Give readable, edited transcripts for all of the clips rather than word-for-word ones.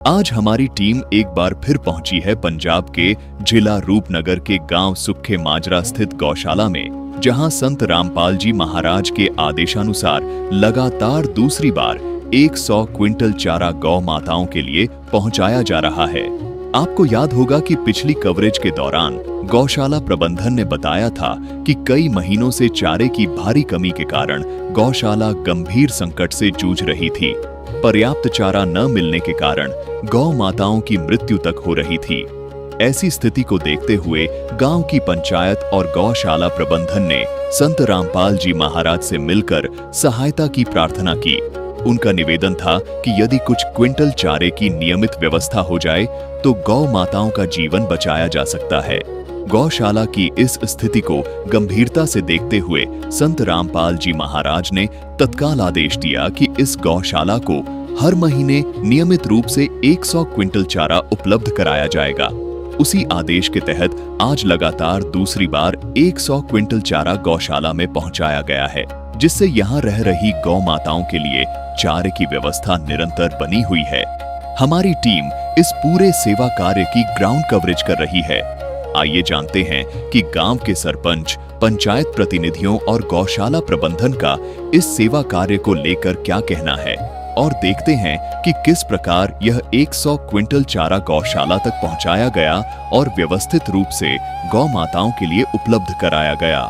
आज हमारी टीम एक बार फिर पहुंची है पंजाब के जिला रूपनगर के गांव सुखे माजरा स्थित गौशाला में, जहां संत रामपाल जी महाराज के आदेशानुसार लगातार दूसरी बार 100 क्विंटल चारा गौ माताओं के लिए पहुंचाया जा रहा है। आपको याद होगा कि पिछली कवरेज के दौरान गौशाला प्रबंधन ने बताया था कि कई महीनों से चारे की भारी कमी के कारण गौशाला गंभीर संकट से जूझ रही थी। पर्याप्त चारा न मिलने के कारण गौ माताओं की मृत्यु तक हो रही थी। ऐसी स्थिति को देखते हुए गांव की पंचायत और गौशाला प्रबंधन ने संत रामपाल जी महाराज से मिलकर सहायता की प्रार्थना की। उनका निवेदन था कि यदि कुछ क्विंटल चारे की नियमित व्यवस्था हो जाए तो गौ माताओं का जीवन बचाया जा सकता है। गौशाला की इस स्थिति को गंभीरता से देखते हुए संत रामपाल जी महाराज ने तत्काल आदेश दिया कि इस गौशाला को हर महीने नियमित रूप से 100 क्विंटल चारा उपलब्ध कराया जाएगा। उसी आदेश के तहत आज लगातार दूसरी बार 100 क्विंटल चारा गौशाला में पहुंचाया गया है, जिससे यहाँ रह रही गौ माताओं के लिए चारे की व्यवस्था निरंतर बनी हुई है। हमारी टीम इस पूरे सेवा कार्य की ग्राउंड कवरेज कर रही है। आइए जानते हैं कि गांव के सरपंच, पंचायत प्रतिनिधियों और गौशाला प्रबंधन का इस सेवा कार्य को लेकर क्या कहना है, और देखते हैं कि किस प्रकार यह 100 क्विंटल चारा गौशाला तक पहुंचाया गया और व्यवस्थित रूप से गौ माताओं के लिए उपलब्ध कराया गया।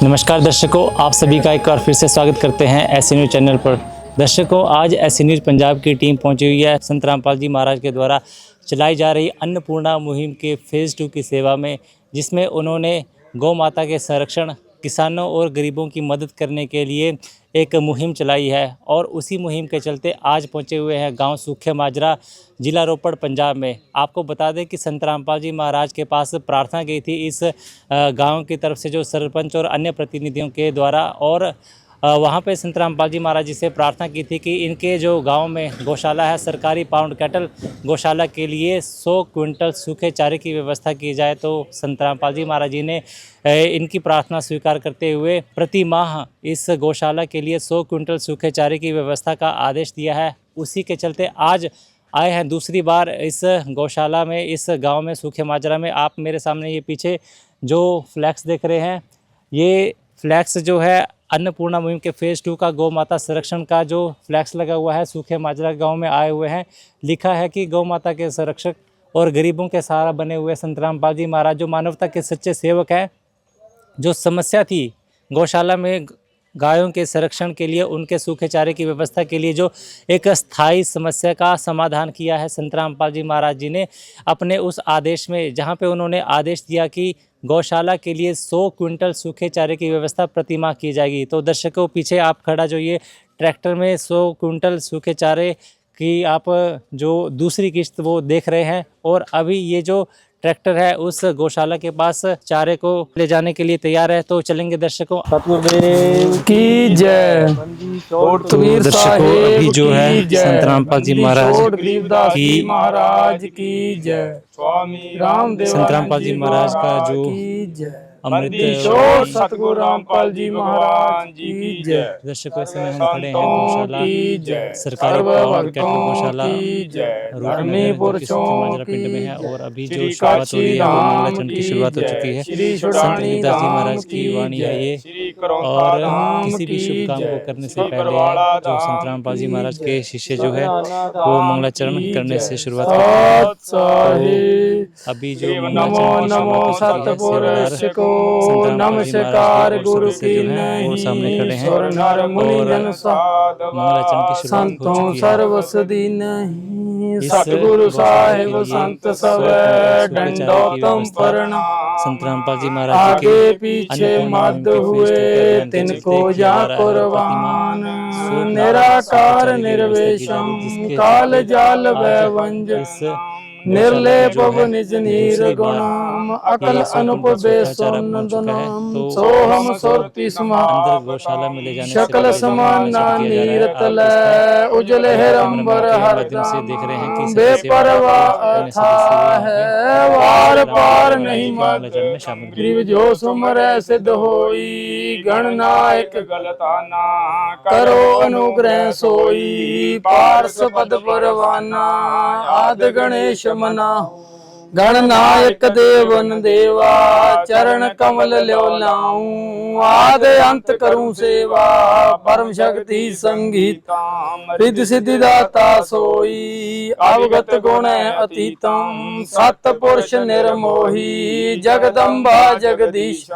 नमस्कार दर्शकों, आप सभी का एक बार फिर से स्वागत करते हैं ऐसी न्यूज़ चैनल पर। दर्शकों, आज ऐसी न्यूज़ पंजाब की टीम पहुंची हुई है संत रामपाल जी महाराज के द्वारा चलाई जा रही अन्नपूर्णा मुहिम के फेज़ 2 की सेवा में, जिसमें उन्होंने गौ माता के संरक्षण, किसानों और गरीबों की मदद करने के लिए एक मुहिम चलाई है। और उसी मुहिम के चलते आज पहुंचे हुए हैं गांव सुखे माजरा, जिला रोपड़, पंजाब में। आपको बता दें कि संत रामपाल जी महाराज के पास प्रार्थना की थी इस गांव की तरफ से, जो सरपंच और अन्य प्रतिनिधियों के द्वारा, और वहाँ पे संत रामपाल जी महाराज जी से प्रार्थना की थी कि इनके जो गांव में गौशाला है, सरकारी पाउंड कैटल गौशाला के लिए 100 क्विंटल सूखे चारे की व्यवस्था की जाए। तो संत रामपाल जी महाराज जी ने इनकी प्रार्थना स्वीकार करते हुए प्रति माह इस गौशाला के लिए 100 क्विंटल सूखे चारे की व्यवस्था का आदेश दिया है। उसी के चलते आज आए हैं दूसरी बार इस गौशाला में, इस गाँव में, सूखे माजरा में। आप मेरे सामने ये पीछे जो फ्लैक्स देख रहे हैं, ये फ्लैक्स जो है अन्नपूर्णा मुहिम के फेज़ 2 का गौ माता संरक्षण का जो फ्लैक्स लगा हुआ है, सूखे माजरा गांव में आए हुए हैं। लिखा है कि गौ माता के संरक्षक और गरीबों के सहारा बने हुए संत रामपाल जी महाराज जो मानवता के सच्चे सेवक हैं। जो समस्या थी गौशाला में गायों के संरक्षण के लिए, उनके सूखे चारे की व्यवस्था के लिए, जो एक स्थायी समस्या का समाधान किया है संत रामपाल जी महाराज जी ने अपने उस आदेश में, जहाँ पे उन्होंने आदेश दिया कि गौशाला के लिए 100 क्विंटल सूखे चारे की व्यवस्था प्रतिमाह की जाएगी। तो दर्शकों, पीछे आप खड़ा जो ये ट्रैक्टर में 100 क्विंटल सूखे चारे की आप जो दूसरी किश्त वो देख रहे हैं, और अभी ये जो ट्रैक्टर है उस गौशाला के पास चारे को ले जाने के लिए तैयार है। तो चलेंगे दर्शकों। सतगुरुदेव की जय। तो दर्शकों, अभी जो है संत रामपाल जी महाराज की महाराज की जय, स्वामी रामदेव संत रामपाल जी महाराज का जो अमृत सतगुरु रामपाल जी महाराज जी की जय। दर्शकों, इस समय हम खड़े हैं गौशाला, सरकारी पाउंड कैटल गौशाला रूपनगर के सूखे माजरा पिंड में है। और अभी जो शुरुआत हो रही है वो मंगलाचरण की शुरुआत हो चुकी है। संत रविदास जी महाराज की वाणी है ये। और किसी भी शुभ काम को करने से पहले जो संत रामपाल जी महाराज के शिष्य जो है वो मंगलाचरण करने से शुरुआत करते हैं। अभी जो नमो सतपुरुष को नमस्कार, गुरु की नहीं सामने खड़े हैं नर मुनि जन मंगलाचरण की शुरुआत हो संतों चुकी है। सर्वसदी नहीं, सतगुरु साहिब संत सब दंडोतम प्रणाम। संत रामपाल जी महाराज आगे पीछे मद हुए तिनको जा कुर्बान, निराकार निर्वेशम काल जाल वैवंज, निर्लेप जो है निज दूसरी निर्गुणम बार अकल ये 100 अनुप क्विंटल सूखा चारा पहुंच चुका है। बेसोनंदनम तो सोहम सुरति अंदर गौशाला में ले जाने से शकल पहले जो समान निरीक्षण किया जा रहा है, आप नीरतल इसका उजल कैमरामैन हेरंबर के माध्यम से देख रहे हैं कि सभी सेवादार बेपरवाह अन्य था सदस्य भी यहाँ है पे वार पार महाराज नहीं जी के मत मंगलाचरण में शामिल हुए। ग्रीव जो सुमर सिद्ध होई गणनायक गलताना करो अनुग्रह सोई पार्षद परवाना आद गणेश मना गणनायक देवन देवा चरण कमल ल्यो लाऊं आद अंत करूं सेवा परम शक्ति संगीता रिद्धि सिद्धि दाता सोई अवगत गुण अतीतम सत पुरुष निर्मोही जगदम्बा जगदीश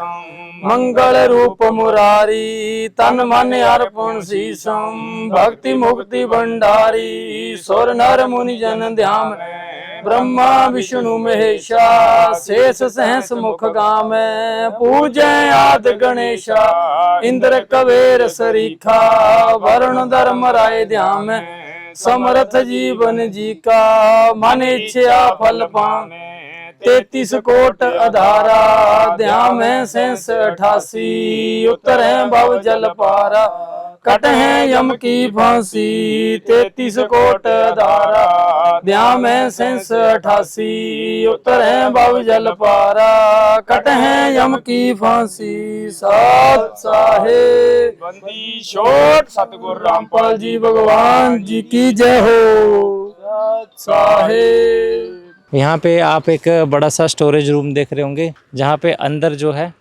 मंगल रूप मुरारी तन मन अर्पण शीशम भक्ति मुक्ति भंडारी सुर नर मुनि जन ध्यान ब्रह्मा विष्णु महेशा शेष सहस मुख गामे पूजय आद गणेशा इंद्र कवेर सरीखा वरुण धर्म राय ध्यान समर्थ जीवन जी का मन इच्छा फल पावे 33 कोट अधारा ध्यान है 88 उत्तर है भव जल पारा कट है यम की फांसी 33 कोट धारा ध्यान है 88 उत्तर है भव जल पारा कट है यम की फांसी सात साहेब बंदी छोट सतगुरु रामपाल जी भगवान जी की जय हो। सात साहेब यहाँ पे आप एक बड़ा सा स्टोरेज रूम देख रहे होंगे, जहाँ पे अंदर जो है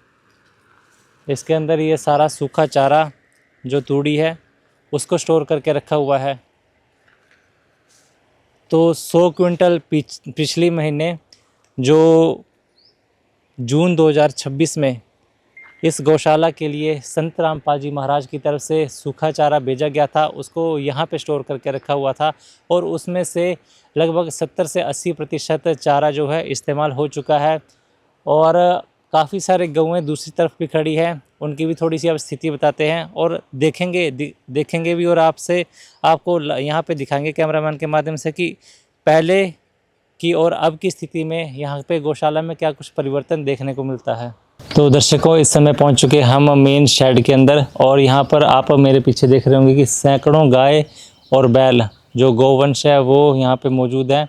इसके अंदर ये सारा सूखा चारा जो तूड़ी है उसको स्टोर करके रखा हुआ है। तो 100 क्विंटल पिछले महीने जो जून 2026 में इस गौशाला के लिए संत रामपाल जी महाराज की तरफ से सूखा चारा भेजा गया था, उसको यहाँ पे स्टोर करके रखा हुआ था और उसमें से लगभग 70 से 80% चारा जो है इस्तेमाल हो चुका है। और काफ़ी सारे गौएँ दूसरी तरफ भी खड़ी हैं, उनकी भी थोड़ी सी अब स्थिति बताते हैं और देखेंगे भी और आपको यहाँ पे दिखाएंगे कैमरामैन के माध्यम से कि पहले की और अब की स्थिति में यहाँ पे गौशाला में क्या कुछ परिवर्तन देखने को मिलता है। तो दर्शकों, इस समय पहुँच चुके हम मेन शेड के अंदर और यहाँ पर आप मेरे पीछे देख रहे होंगे कि सैकड़ों गाय और बैल जो गौवंश है वो यहाँ पे मौजूद हैं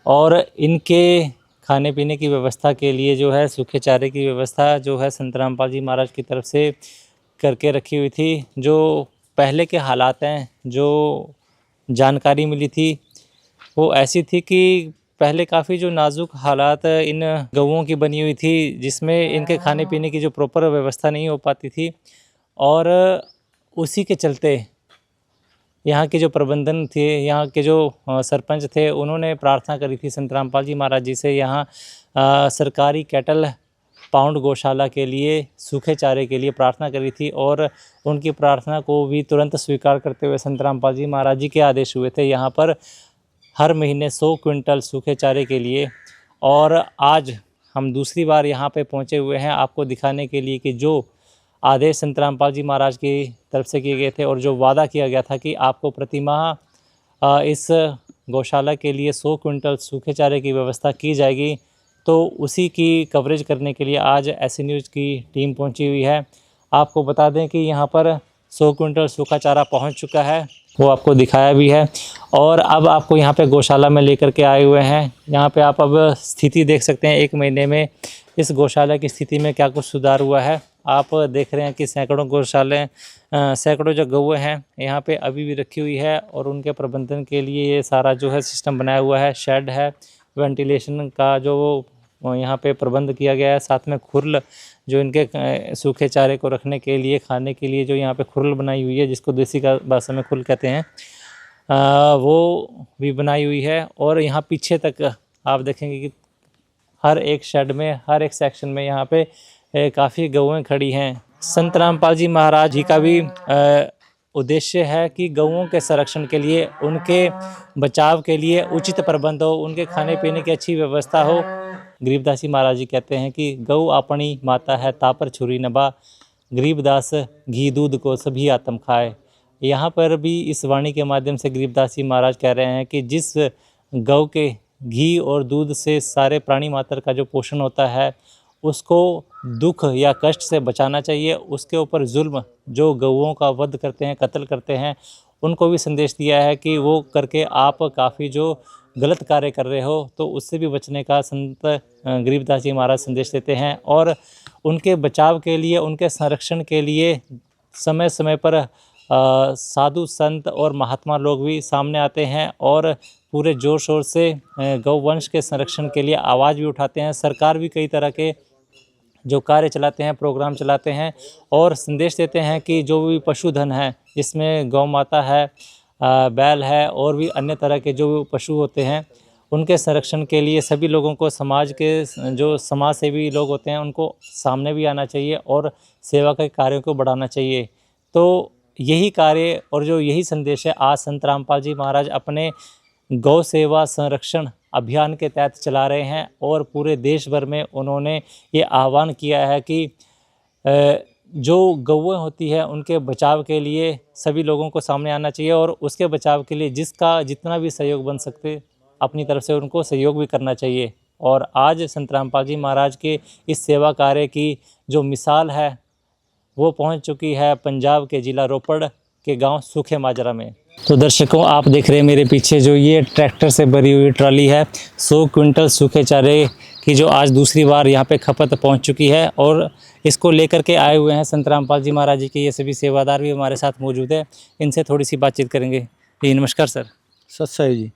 और इनके खाने पीने की व्यवस्था के लिए जो है सूखे चारे की व्यवस्था जो है संत रामपाल जी महाराज की तरफ से करके रखी हुई थी। जो पहले के हालात हैं, जो जानकारी मिली थी वो ऐसी थी कि पहले काफ़ी जो नाजुक हालात इन गऊओं की बनी हुई थी, जिसमें इनके खाने पीने की जो प्रॉपर व्यवस्था नहीं हो पाती थी और उसी के चलते यहाँ के जो प्रबंधन थे, यहाँ के जो सरपंच थे, उन्होंने प्रार्थना करी थी संत रामपाल जी महाराज जी से यहाँ सरकारी कैटल पाउंड गौशाला के लिए सूखे चारे के लिए प्रार्थना करी थी और उनकी प्रार्थना को भी तुरंत स्वीकार करते हुए संत रामपाल जी महाराज जी के आदेश हुए थे यहाँ पर हर महीने 100 क्विंटल सूखे चारे के लिए। और आज हम दूसरी बार यहाँ पे पहुँचे हुए हैं आपको दिखाने के लिए कि जो आदेश संत रामपाल जी महाराज की तरफ से किए गए थे और जो वादा किया गया था कि आपको प्रतिमाह इस गौशाला के लिए 100 क्विंटल सूखे चारे की व्यवस्था की जाएगी, तो उसी की कवरेज करने के लिए आज ऐसी न्यूज़ की टीम पहुंची हुई है। आपको बता दें कि यहाँ पर 100 क्विंटल सूखा चारा पहुंच चुका है, वो आपको दिखाया भी है और अब आपको यहाँ पे गौशाला में लेकर के आए हुए हैं। यहाँ पे आप अब स्थिति देख सकते हैं, 1 महीने में इस गौशाला की स्थिति में क्या कुछ सुधार हुआ है। आप देख रहे हैं कि सैकड़ों जो गौएँ हैं यहाँ पे अभी भी रखी हुई है और उनके प्रबंधन के लिए ये सारा जो है सिस्टम बनाया हुआ है। शेड है, वेंटिलेशन का जो यहाँ पे प्रबंध किया गया है, साथ में खुरल जो इनके सूखे चारे को रखने के लिए, खाने के लिए जो यहाँ पे खुरल बनाई हुई है, जिसको देसी का भाषा में खुल कहते हैं, वो भी बनाई हुई है। और यहाँ पीछे तक आप देखेंगे कि हर एक शेड में, हर एक सेक्शन में यहाँ पे काफ़ी गौएँ खड़ी हैं। संत रामपाल जी महाराज जी का भी उद्देश्य है कि गौओं के संरक्षण के लिए, उनके बचाव के लिए उचित प्रबंध हो, उनके खाने पीने की अच्छी व्यवस्था हो। गरीबदास जी महाराज जी कहते हैं कि गौ अपनी माता है, तापर छुरी नभा, गरीबदास घी दूध को सभी आत्म खाए। यहाँ पर भी इस वाणी के माध्यम से गरीबदास जी महाराज कह रहे हैं कि जिस गौ के घी और दूध से सारे प्राणी मात्र का जो पोषण होता है उसको दुख या कष्ट से बचाना चाहिए। उसके ऊपर जुल्म जो गऊओं का वध करते हैं, कत्ल करते हैं, उनको भी संदेश दिया है कि वो करके आप काफ़ी जो गलत कार्य कर रहे हो तो उससे भी बचने का संत गरीबदास जी महाराज संदेश देते हैं। और उनके बचाव के लिए, उनके संरक्षण के लिए समय समय पर साधु संत और महात्मा लोग भी सामने आते हैं और पूरे जोर शोर से गौवंश के संरक्षण के लिए आवाज़ भी उठाते हैं। सरकार भी कई तरह के जो कार्य चलाते हैं, प्रोग्राम चलाते हैं और संदेश देते हैं कि जो भी पशुधन है, जिसमें गौ माता है, बैल है और भी अन्य तरह के जो पशु होते हैं, उनके संरक्षण के लिए सभी लोगों को, समाज के जो समाज सेवी लोग होते हैं, उनको सामने भी आना चाहिए और सेवा के कार्यों को बढ़ाना चाहिए। तो यही कार्य और जो यही संदेश है आज संत रामपाल जी महाराज अपने गौ सेवा संरक्षण अभियान के तहत चला रहे हैं और पूरे देश भर में उन्होंने ये आह्वान किया है कि जो गौएं होती है उनके बचाव के लिए सभी लोगों को सामने आना चाहिए और उसके बचाव के लिए जिसका जितना भी सहयोग बन सकते अपनी तरफ से उनको सहयोग भी करना चाहिए। और आज संत रामपाल जी महाराज के इस सेवा कार्य की जो मिसाल है वो पहुंच चुकी है पंजाब के ज़िला रोपड़ के गांव सूखे माजरा में। तो दर्शकों, आप देख रहे हैं मेरे पीछे जो ये ट्रैक्टर से भरी हुई ट्रॉली है, 100 क्विंटल सूखे चारे की जो आज दूसरी बार यहाँ पे खपत पहुँच चुकी है और इसको लेकर के आए हुए हैं संत रामपाल जी महाराज जी के ये सभी सेवादार भी हमारे साथ मौजूद है। इनसे थोड़ी सी बातचीत करेंगे। जी नमस्कार सर। सत्साई जी।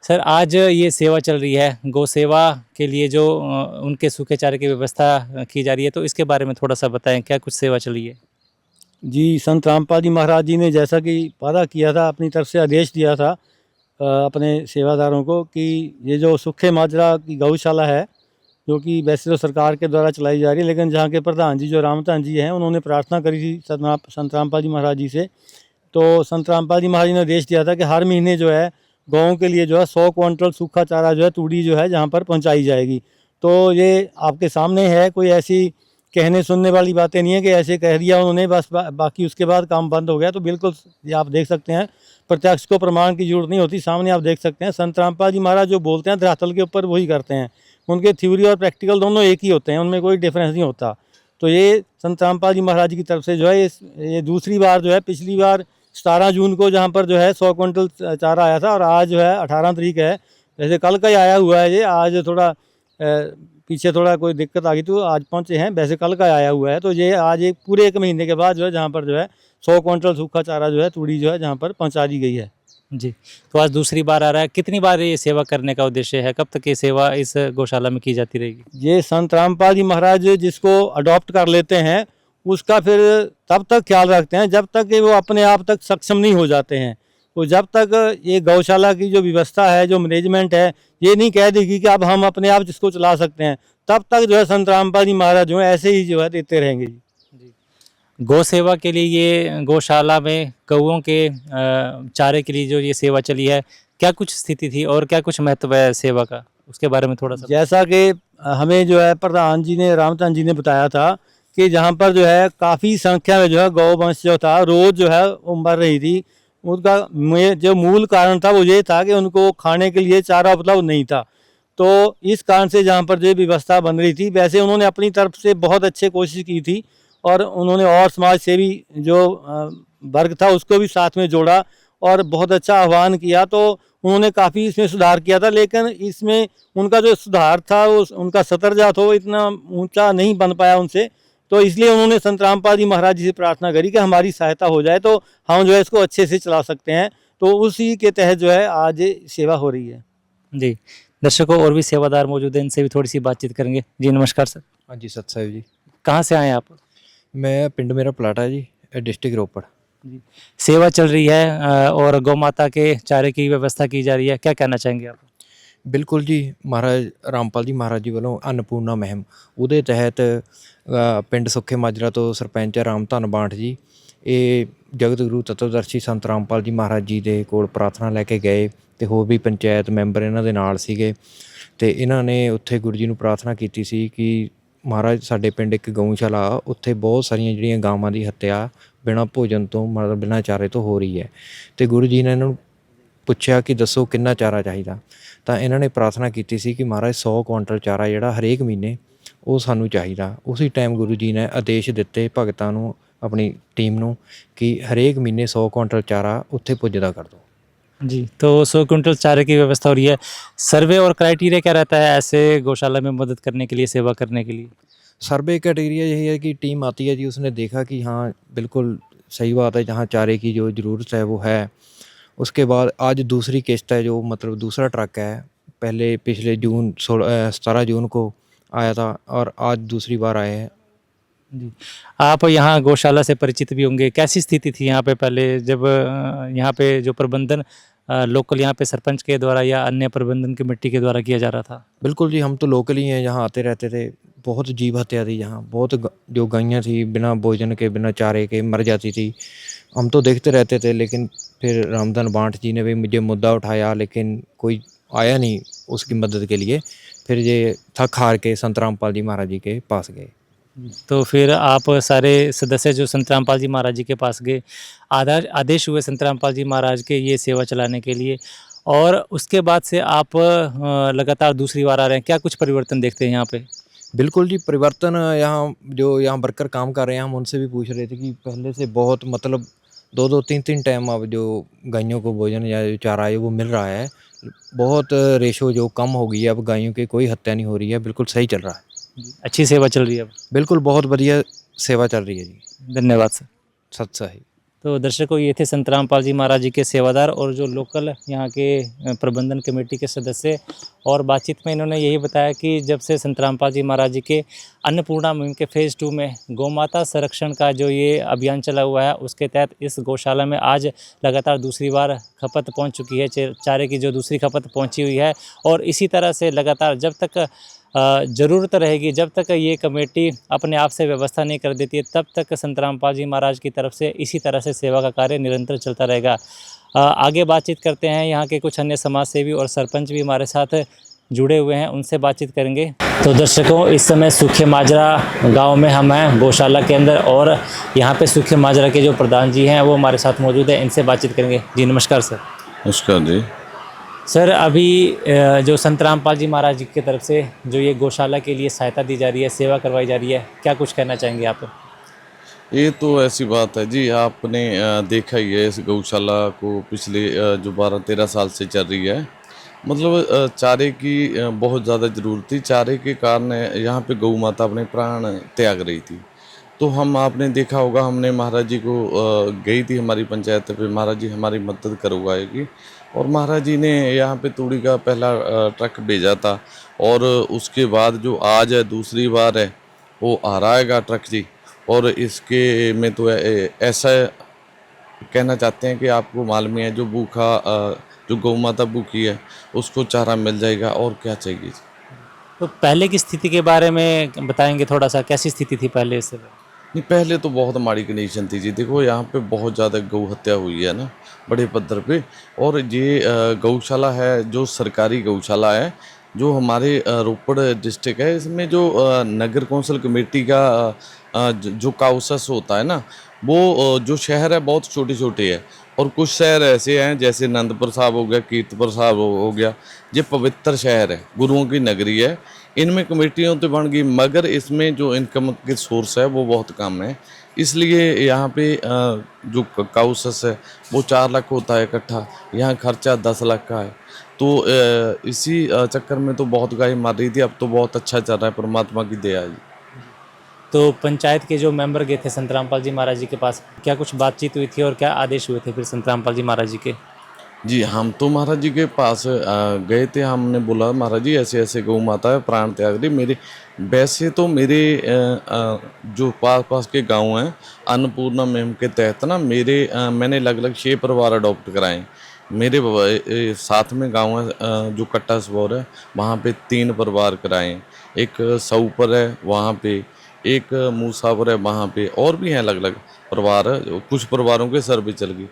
सर, आज ये सेवा चल रही है, गौ सेवा के लिए जो उनके सूखे चारे की व्यवस्था की जा रही है, तो इसके बारे में थोड़ा सा बताएं, क्या कुछ सेवा चल रही है? जी, संत रामपाल जी महाराज जी ने जैसा कि वादा किया था, अपनी तरफ से आदेश दिया था अपने सेवादारों को कि ये जो सूखे माजरा की गौशाला है, जो कि वैसे तो सरकार के द्वारा चलाई जा रही है, लेकिन जहाँ के प्रधान जी जो रामतान जी हैं, उन्होंने प्रार्थना करी थी संत रामपाल जी महाराज जी से। तो संत रामपाल जी महाराज जी ने आदेश दिया था कि हर महीने जो है गाँव के लिए जो है 100 क्विंटल सूखा चारा जो है तूड़ी जो है जहाँ पर पहुँचाई जाएगी। तो ये आपके सामने है, कोई ऐसी कहने सुनने वाली बातें नहीं है कि ऐसे कह दिया उन्होंने बस बाकी उसके बाद काम बंद हो गया। तो बिल्कुल ये आप देख सकते हैं, प्रत्यक्ष को प्रमाण की जरूरत नहीं होती, सामने आप देख सकते हैं। संत रामपाल जी महाराज जो बोलते हैं धरातल के ऊपर वही करते हैं, उनके थ्योरी और प्रैक्टिकल दोनों एक ही होते हैं, उनमें कोई डिफरेंस नहीं होता। तो ये संत रामपाल जी महाराज की तरफ से जो है ये दूसरी बार जो है, पिछली बार 17 जून को जहाँ पर जो है 100 क्विंटल चारा आया था और आज जो है 18 तारीख है, जैसे कल का ही आया हुआ है ये, आज थोड़ा पीछे थोड़ा कोई दिक्कत आ गई तो आज पहुँचे हैं, वैसे कल का आया हुआ है। तो ये आज एक पूरे 1 महीने के बाद जो है जहाँ पर जो है 100 क्विंटल सूखा चारा जो है तूड़ी जो है जहाँ पर पहुँचा दी गई है। जी, तो आज दूसरी बार आ रहा है। कितनी बार ये सेवा करने का उद्देश्य है? कब तक ये सेवा इस गौशाला में की जाती रहेगी? ये संत रामपाल जी महाराज जिसको अडॉप्ट कर लेते हैं उसका फिर तब तक ख्याल रखते हैं जब तक कि वो अपने आप तक सक्षम नहीं हो जाते हैं। तो जब तक ये गौशाला की जो व्यवस्था है, जो मैनेजमेंट है, ये नहीं कह देगी कि अब हम अपने आप जिसको चला सकते हैं, तब तक जो है संत रामपाल जी महाराज जो है ऐसे ही जो है देते रहेंगे। गौ सेवा के लिए ये गौशाला में गौओं के चारे के लिए जो ये सेवा चली है, क्या कुछ स्थिति थी और क्या कुछ महत्व है सेवा का, उसके बारे में थोड़ा सा? जैसा कि हमें जो है प्रधान जी ने, रामचंद जी ने बताया था कि जहाँ पर जो है काफ़ी संख्या में जो है गौवंश जो था रोज़ जो है वो मर रही थी। उसका जो मूल कारण था वो ये था कि उनको खाने के लिए चारा उपलब्ध नहीं था। तो इस कारण से जहाँ पर जो व्यवस्था बन रही थी, वैसे उन्होंने अपनी तरफ से बहुत अच्छे कोशिश की थी और उन्होंने और समाज सेवी जो वर्ग था उसको भी साथ में जोड़ा और बहुत अच्छा आह्वान किया। तो उन्होंने काफ़ी इसमें सुधार किया था, लेकिन इसमें उनका जो सुधार था वो उनका सतर था वो इतना ऊंचा नहीं बन पाया उनसे। तो इसलिए उन्होंने संत रामपाल जी महाराज जी से प्रार्थना करी कि हमारी सहायता हो जाए तो हम जो है इसको अच्छे से चला सकते हैं। तो उसी के तहत जो है आज सेवा हो रही है। जी, दर्शकों और भी सेवादार मौजूद हैं, इनसे भी थोड़ी सी बातचीत करेंगे। जी नमस्कार सर। हाँ जी, सत साहिब जी। कहाँ से आए आप? मैं पिंड मेरा पलाटा जी, डिस्ट्रिक्ट रोपड़। जी, सेवा चल रही है और गौ माता के चारे की व्यवस्था की जा रही है, क्या कहना चाहेंगे आप? बिल्कुल जी, महाराज रामपाल जी महाराज जी ਵੱਲੋਂ अन्नपूर्णा मुहिम ਉਹਦੇ ਤਹਿਤ ਪਿੰਡ ਸੁੱਖੇ ਮਾਜਰਾ ਤੋਂ ਸਰਪੰਚ ਰਾਮ ਧਨ ਬਾਂਠ ਜੀ ਇਹ ਜਗਤ ਗੁਰੂ ਤਤਵਦਰਸ਼ੀ ਸੰਤ ਰਾਮਪਾਲ ਜੀ ਮਹਾਰਾਜ ਜੀ ਦੇ ਕੋਲ ਪ੍ਰਾਰਥਨਾ ਲੈ ਕੇ ਗਏ ਤੇ ਹੋਰ ਵੀ ਪੰਚਾਇਤ ਮੈਂਬਰ ਇਹਨਾਂ ਦੇ ਨਾਲ ਸੀਗੇ ਤੇ ਇਹਨਾਂ ਨੇ ਉੱਥੇ ਗੁਰੂ ਜੀ ਨੂੰ ਪ੍ਰਾਰਥਨਾ ਕੀਤੀ ਸੀ ਕਿ ਮਹਾਰਾਜ ਸਾਡੇ ਪਿੰਡ ਇੱਕ ਗਊਸ਼ਾਲਾ ਉੱਥੇ ਬਹੁਤ ਸਾਰੀਆਂ ਜਿਹੜੀਆਂ ਗਾਵਾਂ ਦੀ ਹੱਤਿਆ ਬਿਨਾਂ ਭੋਜਨ ਤੋਂ ਮਤਲਬ ਬਿਨਾਂ ਚਾਰੇ ਤੋਂ ਹੋ ਰਹੀ ਹੈ ਤੇ ਗੁਰੂ ਜੀ ਨੇ ਇਹਨਾਂ ਨੂੰ ਪੁੱਛਿਆ ਕਿ ਦੱਸੋ ਕਿੰਨਾ ਚਾਰਾ ਚਾਹੀਦਾ, ਤਾਂ ਇਹਨਾਂ ਨੇ ਪ੍ਰਾਰਥਨਾ ਕੀਤੀ ਸੀ ਕਿ ਮਹਾਰਾਜ 100 ਕੁਇੰਟਲ ਚਾਰਾ ਜਿਹੜਾ ਹਰੇਕ ਮਹੀਨੇ ਉਹ ਸਾਨੂੰ ਚਾਹੀਦਾ। ਉਸੇ ਟਾਈਮ ਗੁਰੂ ਜੀ ਨੇ ਆਦੇਸ਼ ਦਿੱਤੇ ਭਗਤਾਂ ਨੂੰ, ਆਪਣੀ ਟੀਮ ਨੂੰ, ਕਿ ਹਰੇਕ ਮਹੀਨੇ 100 ਕੁਇੰਟਲ ਚਾਰਾ ਉੱਥੇ ਪੁੱਜਦਾ ਕਰ ਦਿਓ। जी, तो 100 क्विंटल चारे की व्यवस्था हो रही है। सर्वे और क्राइटेरिया क्या रहता है ऐसे गौशाला में मदद करने के लिए, सेवा करने के लिए? सर्वे क्राइटेरिया यही है कि टीम आती है जी, उसने देखा कि हाँ बिल्कुल सही बात है, जहाँ चारे की जो ज़रूरत है वो है। उसके बाद आज दूसरी किस्त है, जो मतलब दूसरा ट्रक है, पहले पिछले 17 जून को आया था और आज दूसरी बार आए हैं। जी, आप यहाँ गौशाला से परिचित भी होंगे। कैसी स्थिति थी यहाँ पे पहले जब यहाँ पे जो प्रबंधन लोकल यहाँ पे सरपंच के द्वारा या अन्य प्रबंधन कमेटी के द्वारा किया जा रहा था? बिल्कुल जी, हम तो लोकल ही हैं, यहाँ आते रहते थे। बहुत जीव हत्या थी यहाँ, बहुत जो गायें थी बिना भोजन के, बिना चारे के मर जाती थी। हम तो देखते रहते थे, लेकिन फिर रामधन बांट जी ने भी मुझे मुद्दा उठाया, लेकिन कोई आया नहीं उसकी मदद के लिए। फिर ये थक हार के संत रामपाल जी महाराज जी के पास गए। तो फिर आप सारे सदस्य जो संत रामपाल जी महाराज जी के पास गए, आदेश हुए संत रामपाल जी महाराज के ये सेवा चलाने के लिए, और उसके बाद से आप लगातार दूसरी बार आ रहे हैं। क्या कुछ परिवर्तन देखते हैं यहाँ पे? बिल्कुल जी, परिवर्तन यहाँ जो यहाँ वर्कर काम कर रहे हैं, हम उनसे भी पूछ रहे थे कि पहले से बहुत मतलब 2-2 3-3 टाइम अब जो गायों को भोजन या जो चारा है वो मिल रहा है। बहुत रेशो जो कम हो गई है, अब गायों की कोई हत्या नहीं हो रही है, बिल्कुल सही चल रहा है। अच्छी सेवा चल रही है अब? बिल्कुल बहुत बढ़िया सेवा चल रही है जी। धन्यवाद सर। सत सही। तो दर्शकों, ये थे संत रामपाल जी महाराज जी के सेवादार और जो लोकल यहाँ के प्रबंधन कमेटी के सदस्य। और बातचीत में इन्होंने यही बताया कि जब से संत रामपाल जी महाराज जी के अन्नपूर्णा मुहिम के फेज़ 2 में गौमाता संरक्षण का जो ये अभियान चला हुआ है, उसके तहत इस गौशाला में आज लगातार दूसरी बार खपत पहुँच चुकी है। चारे की जो दूसरी खपत पहुँची हुई है, और इसी तरह से लगातार जब तक ज़रूरत रहेगी, जब तक ये कमेटी अपने आप से व्यवस्था नहीं कर देती है, तब तक संत रामपाल जी महाराज की तरफ से इसी तरह से सेवा का कार्य निरंतर चलता रहेगा। आगे बातचीत करते हैं, यहाँ के कुछ अन्य समाज सेवी और सरपंच भी हमारे साथ जुड़े हुए हैं, उनसे बातचीत करेंगे। तो दर्शकों, इस समय सूखे माजरा गांव में हम हैं, गौशाला के अंदर, और यहाँ पे सूखे माजरा के जो प्रधान जी हैं वो हमारे साथ मौजूद हैं, इनसे बातचीत करेंगे। जी नमस्कार सर। नमस्कार जी। सर, अभी जो संत रामपाल जी महाराज जी की तरफ से जो ये गौशाला के लिए सहायता दी जा रही है, सेवा करवाई जा रही है, क्या कुछ कहना चाहेंगे आप? ये तो ऐसी बात है जी, आपने देखा ही है इस गौशाला को पिछले जो 12-13 साल से चल रही है। मतलब चारे की बहुत ज़्यादा ज़रूरत थी। चारे के कारण यहाँ पे गौ माता अपने प्राण त्याग रही थी। तो हम, आपने देखा होगा, हमने महाराज जी को गई थी हमारी पंचायत पे, महाराज जी हमारी मदद करवाएगी, और महाराज जी ने यहाँ पे तूड़ी का पहला ट्रक भेजा था, और उसके बाद जो आज है दूसरी बार है वो आ रहेगा ट्रक जी। और इसके में तो ऐसा कहना चाहते हैं कि आपको मालूम है, जो भूखा जो गौ माता भूखी है उसको चारा मिल जाएगा, और क्या चाहिए जी। तो पहले की स्थिति के बारे में बताएंगे थोड़ा सा, कैसी स्थिति थी पहले इससे? नहीं, पहले तो बहुत माड़ी कंडीशन थी जी। देखो यहाँ पे बहुत ज़्यादा गौ हत्या हुई है ना, बड़े पद्धर पे। और ये गौशाला है जो सरकारी गौशाला है, जो हमारे रोपड़ डिस्ट्रिक्ट है, इसमें जो नगर कौंसिल कमेटी का जो काउंसस होता है ना, वो जो शहर है बहुत छोटे छोटे है, और कुछ शहर ऐसे हैं जैसे नंदपुर साहब हो गया, कीर्तपुर साहब हो गया, ये पवित्र शहर है, गुरुओं की नगरी है। इनमें कमेटियों तो बन गई, मगर इसमें जो इनकम के सोर्स है वो बहुत कम है। इसलिए यहाँ पे जो काउंसस है वो 4 लाख होता है इकट्ठा, यहाँ खर्चा 10 लाख का है। तो इसी चक्कर में तो बहुत गाय मार रही थी। अब तो बहुत अच्छा चल रहा है, परमात्मा की दया है। तो पंचायत के जो मेंबर गए थे संत रामपाल जी महाराज जी के पास, क्या कुछ बातचीत हुई थी और क्या आदेश हुए थे फिर संत रामपाल जी महाराज जी के? जी, हम तो महाराज जी के पास गए थे। हमने बोला महाराज जी ऐसे ऐसे गौ माता है, प्राण त्याग रही। मेरे वैसे तो मेरे जो पास के गांव हैं, अन्नपूर्णा मुहिम के तहत ना मैंने लगभग 6 परिवार अडॉप्ट कराए। मेरे साथ में गांव है जो कट्टा सवौर है, वहाँ पे 3 परिवार कराए। एक सऊपर है वहाँ पे, एक मूसावर है वहाँ पे, और भी हैं अलग अलग परिवार। कुछ परिवारों के सर्वे चल गई।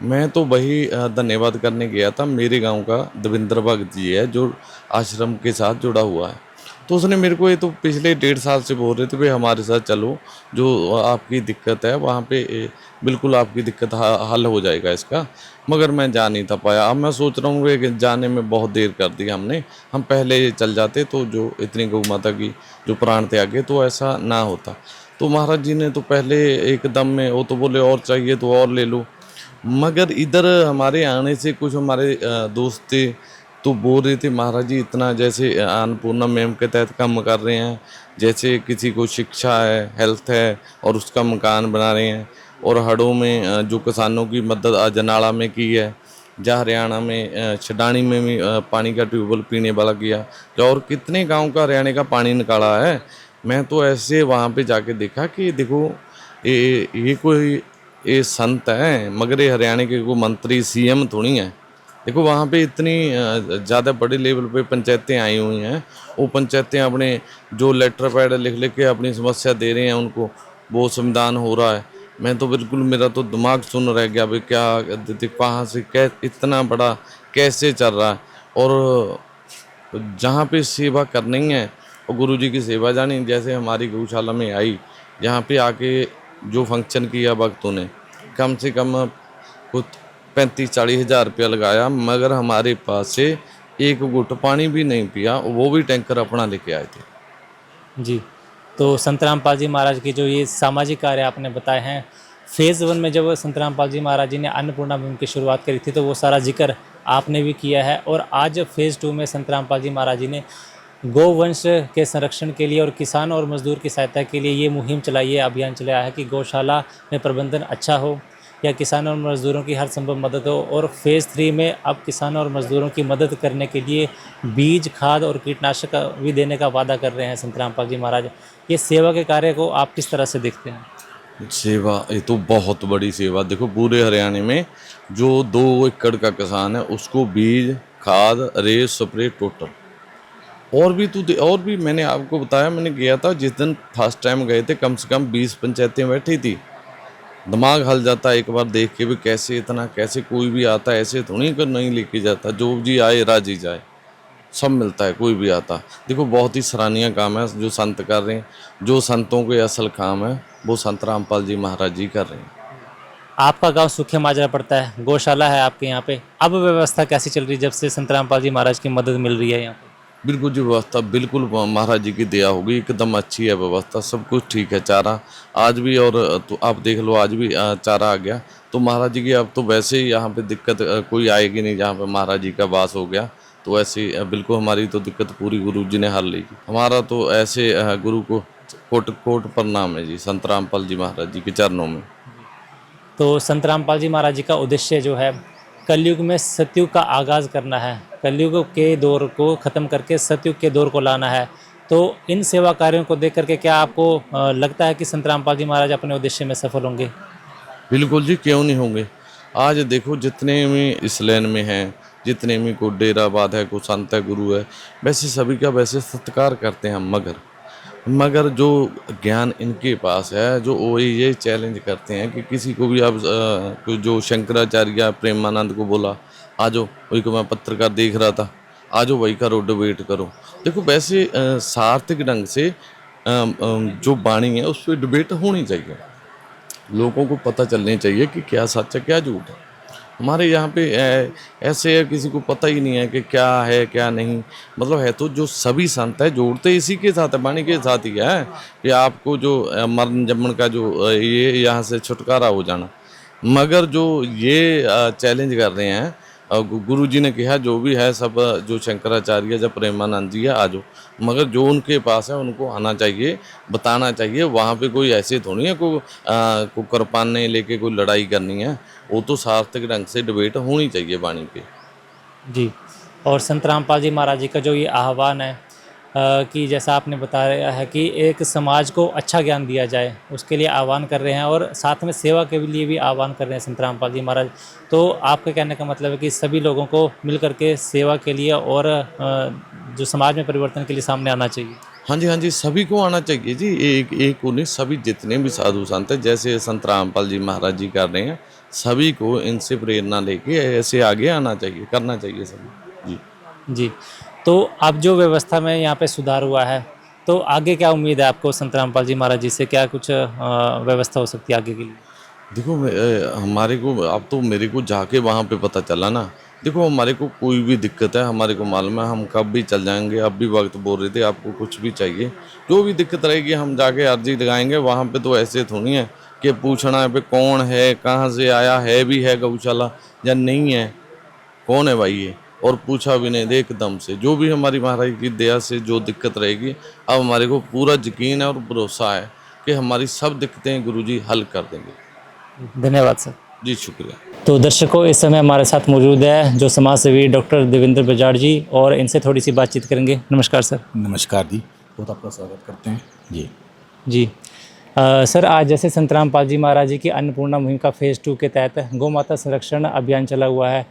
मैं तो वही धन्यवाद करने गया था। मेरे गांव का दविंद्र भगत जी है जो आश्रम के साथ जुड़ा हुआ है, तो उसने मेरे को ये तो पिछले 1.5 साल से बोल रहे थे भाई हमारे साथ चलो, जो आपकी दिक्कत है वहाँ पे बिल्कुल आपकी दिक्कत हल हो जाएगा इसका। मगर मैं जा नहीं था पाया। अब मैं सोच रहा हूँ कि जाने में बहुत देर कर दी हमने, हम पहले चल जाते तो जो इतनी गौ माता की जो प्राण त्यागे तो ऐसा ना होता। तो महाराज जी ने तो पहले एकदम में वो तो बोले और चाहिए तो और ले लो, मगर इधर हमारे आने से कुछ हमारे दोस्त थे तो बोल रहे थे महाराज जी इतना जैसे अन्नपूर्णा मैम के तहत काम कर रहे हैं, जैसे किसी को शिक्षा है, हेल्थ है और उसका मकान बना रहे हैं, और हड़ों में जो किसानों की मदद अजनाला में की है, जहाँ हरियाणा में छडानी में भी पानी का ट्यूबवेल पीने वाला किया, और कितने गांव का हरियाणा का पानी निकाला है। मैं तो ऐसे वहाँ पे जाके देखा कि देखो ये कोई ये संत हैं, मगर ये हरियाणा के कोई मंत्री सीएम थोड़ी हैं। देखो वहाँ पे इतनी ज़्यादा बड़े लेवल पे पंचायतें आई हुई हैं, वो पंचायतें अपने जो लेटर पैड लिख लिख के अपनी समस्या दे रहे हैं उनको, वो समाधान हो रहा है। मैं तो बिल्कुल, मेरा तो दिमाग सुन रह गया भाई, क्या कहाँ से क्या इतना बड़ा कैसे चल रहा है। और जहाँ पे सेवा करनी है और गुरु जी की सेवा जानी, जैसे हमारी गौशाला में आई, यहाँ पे आके जो फंक्शन किया भक्तों ने, कम से कम कुछ 35-40 हज़ार रुपया लगाया, मगर हमारे पास से एक घुट पानी भी नहीं पिया, वो भी टैंकर अपना लेके आए थे। जी। तो संत रामपाल जी महाराज की जो ये सामाजिक कार्य आपने बताए हैं, फेज़ 1 में जब संत रामपाल जी महाराज जी ने अन्नपूर्णा मुहिम की शुरुआत करी थी तो वो सारा जिक्र आपने भी किया है, और आज फेज़ 2 में संत रामपाल जी महाराज जी ने गौवंश के संरक्षण के लिए और किसान और मजदूर की सहायता के लिए ये मुहिम चलाई है, अभियान चलाया है कि गौशाला में प्रबंधन अच्छा हो या किसानों और मजदूरों की हर संभव मदद हो। और फेज़ 3 में अब किसानों और मजदूरों की मदद करने के लिए बीज, खाद और कीटनाशक भी देने का वादा कर रहे हैं संत रामपाल जी महाराज। ये सेवा के कार्य को आप किस तरह से देखते हैं? सेवा ये तो बहुत बड़ी सेवा। देखो पूरे हरियाणा में जो 2 एकड़ का किसान है उसको बीज, खाद, रेत, स्प्रे टोटल, और भी मैंने आपको बताया, मैंने गया था जिस दिन फर्स्ट टाइम गए थे, कम से कम 20 पंचायतें बैठी थी। दिमाग हल जाता है एक बार देख के भी, कैसे इतना, कैसे कोई भी आता है, ऐसे थोड़ी कर नहीं लेके जाता, जो जी आए राजी जाए, सब मिलता है, कोई भी आता। देखो बहुत ही सराहनीय काम है जो संत कर रहे हैं, जो संतों के असल काम है वो संत रामपाल जी महाराज जी कर रहे हैं। आपका गांव सुखे माजरा पड़ता है, गौशाला है आपके यहाँ पे, अब व्यवस्था कैसी चल रही है जब से संत रामपाल जी महाराज की मदद मिल रही है यहाँ पे? बिल्कुल जी, व्यवस्था बिल्कुल महाराज जी की दया होगी, एकदम अच्छी है व्यवस्था, सब कुछ ठीक है। चारा आज भी, और तो आप देख लो आज भी चारा आ गया, तो महाराज जी की अब तो वैसे ही यहाँ पे दिक्कत कोई आएगी नहीं, जहाँ पे महाराज जी का वास हो गया तो ऐसे बिल्कुल हमारी तो दिक्कत पूरी गुरु जी ने हल ली। हमारा तो ऐसे गुरु को कोट कोट प्रणाम है जी, संत रामपाल जी महाराज जी के चरणों में। तो संत रामपाल जी महाराज जी का उद्देश्य जो है कलयुग में सतयुग का आगाज़ करना है, कलयुग के दौर को ख़त्म करके सतयुग के दौर को लाना है। तो इन सेवा कार्यों को देख करके क्या आपको लगता है कि संत रामपाल जी महाराज अपने उद्देश्य में सफल होंगे? बिल्कुल जी, क्यों नहीं होंगे। आज देखो जितने भी इस लाइन में हैं, जितने भी को डेराबाद है, को संत है, गुरु है, वैसे सभी का वैसे सत्कार करते हैं हम, मगर जो ज्ञान इनके पास है, जो वो ये चैलेंज करते हैं कि किसी को भी, अब जो शंकराचार्य प्रेमानंद को बोला आ जाओ, वही को मैं पत्रकार देख रहा था, आ जाओ वही करो, डिबेट करो। देखो वैसे सार्थक ढंग से जो वाणी है उस पर डिबेट होनी चाहिए, लोगों को पता चलनी चाहिए कि क्या सच है क्या झूठ है। हमारे यहाँ पे ऐसे है, किसी को पता ही नहीं है कि क्या है क्या नहीं, मतलब है तो जो सभी संत है जोड़ते इसी के साथ है, वाणी के साथ ही है कि आपको जो मरण जमन का जो ये यहाँ से छुटकारा हो जाना। मगर जो ये चैलेंज कर रहे हैं, गुरु जी ने कहा जो भी है सब, जो शंकराचार्य जब प्रेमानंद जी है आ जाओ, मगर जो उनके पास है उनको आना चाहिए, बताना चाहिए। वहाँ पे कोई ऐसे थोड़ी है को कृपाने लेके कोई लड़ाई करनी है, वो तो सार्थक ढंग से डिबेट होनी चाहिए वाणी पे। जी। और संत रामपाल जी महाराज जी का जो ये आह्वान है कि जैसा आपने बताया है कि एक समाज को अच्छा ज्ञान दिया जाए, उसके लिए आह्वान कर रहे हैं, और साथ में सेवा के लिए भी आह्वान कर रहे हैं संत रामपाल जी महाराज। तो आपके कहने का मतलब है कि सभी लोगों को मिल करके सेवा के लिए और जो समाज में परिवर्तन के लिए सामने आना चाहिए। हाँ जी, हाँ जी, सभी को आना चाहिए जी, एक को नहीं, सभी जितने भी साधु संत हैं, जैसे संत रामपाल जी महाराज जी कर रहे हैं, सभी को इनसे प्रेरणा लेके ऐसे आगे आना चाहिए, करना चाहिए सभी। जी जी। तो अब जो व्यवस्था में यहाँ पे सुधार हुआ है, तो आगे क्या उम्मीद है आपको संत रामपाल जी महाराज जी से, क्या कुछ व्यवस्था हो सकती है आगे के लिए? देखो हमारे को अब तो मेरे को जाके वहाँ पे पता चला ना। देखो हमारे को कोई भी दिक्कत है हमारे को मालूम है, हम कब भी चल जाएंगे। अब भी वक्त बोल रहे थे आपको कुछ भी चाहिए, जो भी दिक्कत रहेगी हम जाके अर्जी लगाएंगे। वहाँ पे तो ऐसे थोड़ी है कि पूछना है पे कौन है, कहाँ से आया है, भी है गौशाला या नहीं है, कौन है भाई ये, और पूछा भी नहीं दे एकदम से। जो भी हमारी महाराज की दया से जो दिक्कत रहेगी, अब हमारे को पूरा यकीन है और भरोसा है कि हमारी सब दिक्कतें गुरुजी हल कर देंगे। धन्यवाद सर। जी शुक्रिया। तो दर्शकों, इस समय हमारे साथ मौजूद है जो समाज सेवी डॉक्टर देवेंद्र बजाड़ जी, और इनसे थोड़ी सी बातचीत करेंगे। नमस्कार सर। नमस्कार जी, बहुत आपका स्वागत करते हैं जी। जी सर, आज जैसे संत रामपाल जी महाराज जी की अन्नपूर्णा मुहिम का फेज़ 2 के तहत गौ माता संरक्षण अभियान चला हुआ है।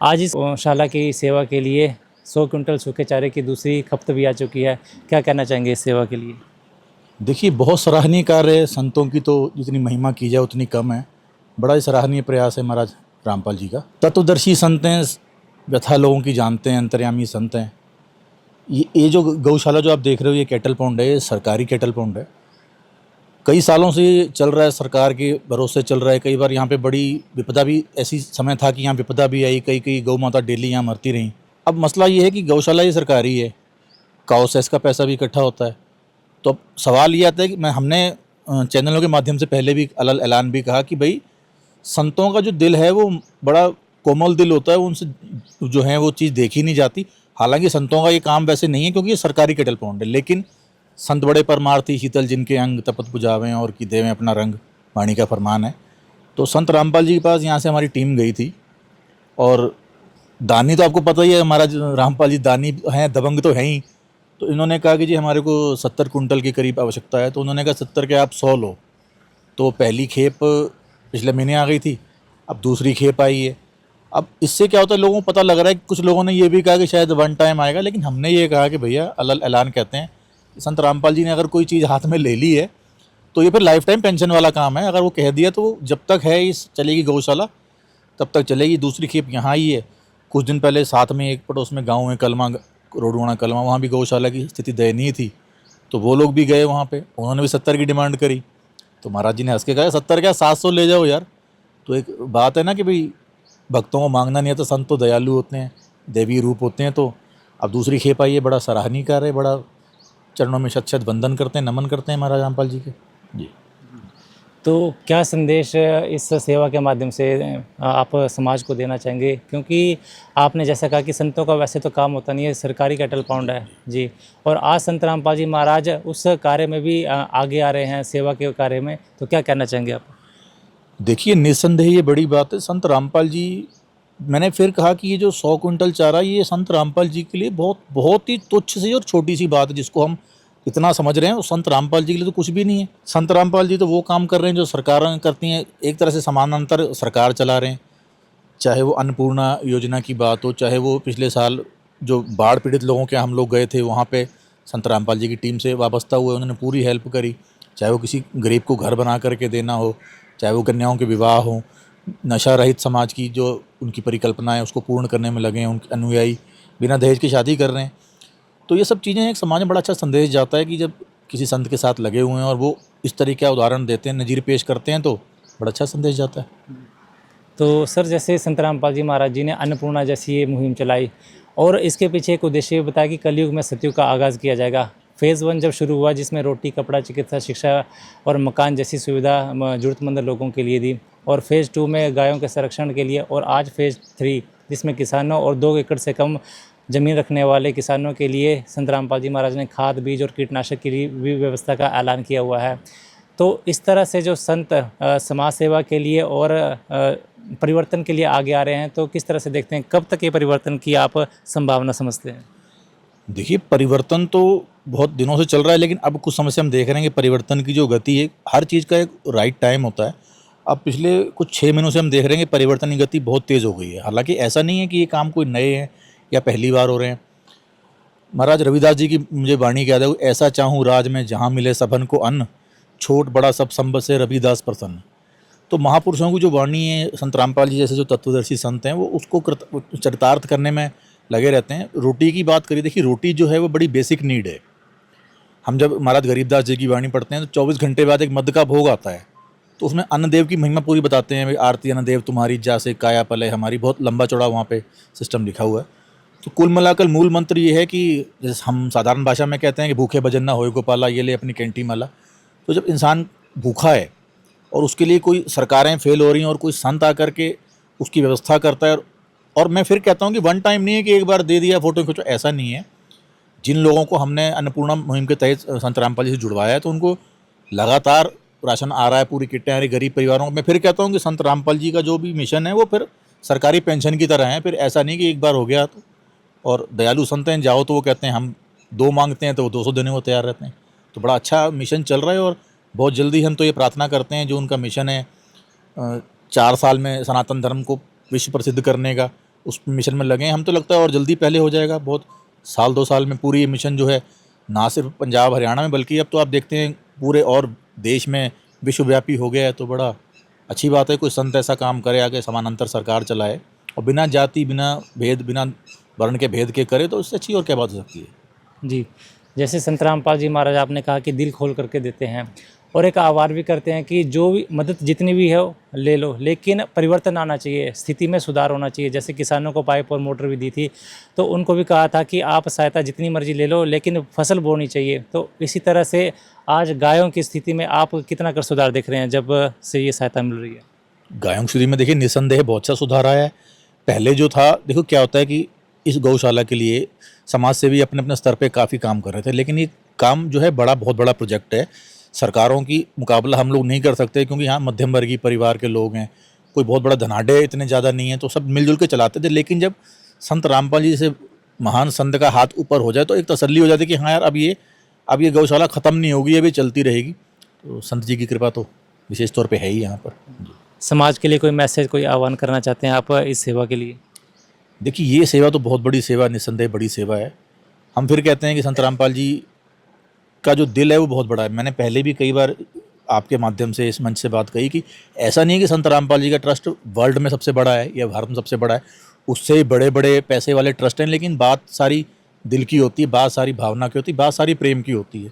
आज इस गौशाला की सेवा के लिए 100 क्विंटल सूखे चारे की दूसरी खपत भी आ चुकी है। क्या कहना चाहेंगे इस सेवा के लिए? देखिए, बहुत सराहनीय कार्य है। संतों की तो जितनी महिमा की जाए उतनी कम है। बड़ा ही सराहनीय प्रयास है महाराज रामपाल जी का। तत्वदर्शी संत हैं, व्यथा लोगों की जानते हैं, अंतर्यामी संत हैं। ये जो गौशाला जो आप देख रहे हो, ये कैटल पॉन्ड है, ये सरकारी कैटल पॉन्ड है। कई सालों से चल रहा है, सरकार के भरोसे चल रहा है। कई बार यहाँ पे बड़ी विपदा भी, ऐसी समय था कि यहाँ विपदा भी आई, कई गौ माता डेली यहाँ मरती रहीं। अब मसला ये है कि गौशाला ये सरकारी है, काउ सेस का पैसा भी इकट्ठा होता है। तो अब सवाल ये आता है कि हमने चैनलों के माध्यम से पहले भी ऐलान भी कहा कि भाई संतों का जो दिल है वो बड़ा कोमल दिल होता है, उनसे जो है वो चीज़ देखी नहीं जाती। हालांकि संतों का ये काम वैसे नहीं है क्योंकि ये सरकारी कैटल पॉन्ड है, लेकिन संत बड़े परमार्थी शीतल जिनके अंग तपत पुजावें और की देवें अपना रंग, वाणी का फरमान है। तो संत रामपाल जी के पास यहाँ से हमारी टीम गई थी, और दानी तो आपको पता ही है, हमारा रामपाल जी दानी हैं, दबंग तो हैं ही। तो इन्होंने कहा कि जी हमारे को 70 कुंटल के करीब आवश्यकता है। तो उन्होंने कहा 70 के आप 100 लो। तो पहली खेप पिछले महीने आ गई थी, अब दूसरी खेप आई है। अब इससे क्या होता है, लोगों को पता लग रहा है कि कुछ लोगों ने ये भी कहा कि शायद वन टाइम आएगा, लेकिन हमने ये कहा कि भैया ऐलान कहते हैं, संत रामपाल जी ने अगर कोई चीज़ हाथ में ले ली है तो ये फिर लाइफ टाइम पेंशन वाला काम है। अगर वो कह दिया तो वो जब तक है इस चलेगी गौशाला तब तक चलेगी। दूसरी खेप यहाँ ही है। कुछ दिन पहले साथ में एक पड़ोस में गाँव है कलमा, रोडवाना कलमा, वहाँ भी गौशाला की स्थिति दयनीय थी। तो वो लोग भी गए वहाँ पे, उन्होंने भी 70 की डिमांड करी। तो महाराज जी ने हंस के कहा 70 क्या 700 ले जाओ यार। तो एक बात है ना कि भाई भक्तों को मांगना नहीं है, तो संत तो दयालु होते हैं, देवी रूप होते हैं। तो अब दूसरी खेप आई है, बड़ा सराहनीय कार्य है, बड़ा चरणों में शत वंदन करते हैं, नमन करते हैं महाराज रामपाल जी के जी। तो क्या संदेश इस सेवा के माध्यम से आप समाज को देना चाहेंगे? क्योंकि आपने जैसा कहा कि संतों का वैसे तो काम होता नहीं है, सरकारी कैटल पाउंड है जी, और आज संत रामपाल जी महाराज उस कार्य में भी आगे आ रहे हैं, सेवा के कार्य में। तो क्या कहना चाहेंगे आप? देखिए, निस्संदेह ये बड़ी बात है। संत रामपाल जी, मैंने फिर कहा कि ये जो 100 कुंटल चारा, ये संत रामपाल जी के लिए बहुत ही तुच्छ सी और छोटी सी बात है, जिसको हम इतना समझ रहे हैं। और संत रामपाल जी के लिए तो कुछ भी नहीं है। संत रामपाल जी तो वो काम कर रहे हैं जो सरकारें करती हैं, एक तरह से समानांतर सरकार चला रहे हैं। चाहे वो अन्नपूर्णा योजना की बात हो, चाहे वो पिछले साल जो बाढ़ पीड़ित लोगों के हम लोग गए थे, वहाँ पे संत रामपाल जी की टीम से वाबस्ता हुए, उन्होंने पूरी हेल्प करी। चाहे वो किसी गरीब को घर बना करके देना हो, चाहे वो कन्याओं के विवाह हो, नशा रहित समाज की जो उनकी परिकल्पना है उसको पूर्ण करने में लगे हैं। उनके अनुयायी बिना दहेज की शादी कर रहे हैं। तो ये सब चीज़ें एक समाज में बड़ा अच्छा संदेश जाता है कि जब किसी संत के साथ लगे हुए हैं और वो इस तरीके का उदाहरण देते हैं, नज़ीर पेश करते हैं, तो बड़ा अच्छा संदेश जाता है। तो सर, जैसे संत रामपाल जी महाराज जी ने अन्नपूर्णा जैसी ये मुहिम चलाई, और इसके पीछे एक उद्देश्य भी बताया कि कलयुग में सतयुग का आगाज़ किया जाएगा। फेज़ 1 जब शुरू हुआ, जिसमें रोटी, कपड़ा, चिकित्सा, शिक्षा और मकान जैसी सुविधा ज़रूरतमंद लोगों के लिए दी, और फेज़ 2 में गायों के संरक्षण के लिए, और आज फेज़ 3 जिसमें किसानों और 2 एकड़ से कम ज़मीन रखने वाले किसानों के लिए संत रामपाल जी महाराज ने खाद, बीज और कीटनाशक की भी व्यवस्था का ऐलान किया हुआ है। तो इस तरह से जो संत समाज सेवा के लिए और परिवर्तन के लिए आगे आ रहे हैं, तो किस तरह से देखते हैं, कब तक ये परिवर्तन की आप संभावना समझते हैं? देखिए, परिवर्तन तो बहुत दिनों से चल रहा है, लेकिन अब कुछ समय से हम देख रहे हैं कि परिवर्तन की जो गति है, हर चीज़ का एक राइट टाइम होता है। अब पिछले कुछ 6 महीनों से हम देख रहे हैं कि परिवर्तन की गति बहुत तेज़ हो गई है। हालांकि ऐसा नहीं है कि ये काम कोई नए हैं या पहली बार हो रहे हैं। महाराज रविदास जी की मुझे वाणी याद है, ऐसा चाहूँ राज में जहाँ मिले सबन को अन्न, छोट बड़ा सब संबत से रविदास प्रसन्न। तो महापुरुषों की जो वाणी है, संत रामपाल जी जैसे जो तत्वदर्शी संत हैं, वो उसको चरितार्थ करने में लगे रहते हैं। रोटी की बात करिए, देखिए रोटी जो है वो बड़ी बेसिक नीड है। हम जब महाराज गरीबदास जी की वाणी पढ़ते हैं तो 24 घंटे बाद एक मद का भोग आता है, तो उसमें अन्नदेव की महिमा पूरी बताते हैं, भाई आरती अन्नदेव तुम्हारी जैसे काया पले हमारी, बहुत लंबा चौड़ा वहाँ पे सिस्टम लिखा हुआ है। तो कुल मिलाकर मूल मंत्र ये है कि जैसे हम साधारण भाषा में कहते हैं कि भूखे भजन ना होए गोपाला, ये ले अपनी कैंटी माला। तो जब इंसान भूखा है और उसके लिए कोई सरकारें फेल हो रही हैं और कोई संत आकर के उसकी व्यवस्था करता है, और मैं फिर कहता हूँ कि वन टाइम नहीं है कि एक बार दे दिया फ़ोटो खींचो, ऐसा नहीं है। जिन लोगों को हमने अन्नपूर्णा मुहिम के तहत संत रामपाल जी से जुड़वाया है तो उनको लगातार राशन आ रहा है, पूरी किटें आ रही गरीब परिवारों को। मैं फिर कहता हूँ कि संत रामपाल जी का जो भी मिशन है वो फिर सरकारी पेंशन की तरह है, फिर ऐसा नहीं कि एक बार हो गया तो। और दयालु संत हैं, जाओ तो वो कहते हैं हम 2 मांगते हैं तो वो 200 देने को तैयार रहते हैं। तो बड़ा अच्छा मिशन चल रहा है और बहुत जल्दी हम तो ये प्रार्थना करते हैं जो उनका मिशन है 4 साल में सनातन धर्म को विश्व प्रसिद्ध करने का, उस मिशन में लगे हैं हम। तो लगता है और जल्दी पहले हो जाएगा, बहुत साल 2 साल में पूरी ये मिशन जो है ना सिर्फ पंजाब हरियाणा में बल्कि अब तो आप देखते हैं पूरे और देश में विश्वव्यापी हो गया है। तो बड़ा अच्छी बात है कोई संत ऐसा काम करे, आगे समानांतर सरकार चलाए और बिना जाति बिना भेद बिना वर्ण के भेद के करे, तो उससे अच्छी और क्या बात हो सकती है। जी, जैसे संत रामपाल जी महाराज आपने कहा कि दिल खोल करके देते हैं और एक आह्वान भी करते हैं कि जो भी मदद जितनी भी है ले लो, लेकिन परिवर्तन आना चाहिए, स्थिति में सुधार होना चाहिए। जैसे किसानों को पाइप और मोटर भी दी थी, तो उनको भी कहा था कि आप सहायता जितनी मर्जी ले लो लेकिन फसल बोनी चाहिए। तो इसी तरह से आज गायों की स्थिति में आप कितना कर सुधार देख रहे हैं जब से ये सहायता मिल रही है? गायों की स्थिति में देखिए निस्संदेह बहुत सा सुधार आया है। पहले जो था, देखो क्या होता है कि इस गौशाला के लिए समाज सेवी अपने अपने स्तर पे काफ़ी काम कर रहे थे, लेकिन ये काम जो है बहुत बड़ा प्रोजेक्ट है। सरकारों की मुकाबला हम लोग नहीं कर सकते क्योंकि यहाँ मध्यम वर्गीय परिवार के लोग हैं, कोई बहुत बड़ा धनाढ्य इतने ज़्यादा नहीं है, तो सब मिलजुल के चलाते थे। लेकिन जब संत रामपाल जी जैसे महान संत का हाथ ऊपर हो जाए तो एक तसल्ली हो जाती है कि हाँ यार अब ये गौशाला ख़त्म नहीं होगी, अभी चलती रहेगी। तो संत जी की कृपा तो विशेष तौर पे है ही यहाँ पर। समाज के लिए कोई मैसेज, कोई आह्वान करना चाहते हैं आप इस सेवा के लिए? देखिए ये सेवा तो बहुत बड़ी सेवा, निस्संदेह बड़ी सेवा है। हम फिर कहते हैं कि संत रामपाल जी का जो दिल है वो बहुत बड़ा है। मैंने पहले भी कई बार आपके माध्यम से इस मंच से बात कही कि ऐसा नहीं है कि संत रामपाल जी का ट्रस्ट वर्ल्ड में सबसे बड़ा है या भारत में सबसे बड़ा है, उससे बड़े बड़े पैसे वाले ट्रस्ट हैं, लेकिन बात सारी दिल की होती है, बात सारी भावना की होती है, बात सारी प्रेम की होती है।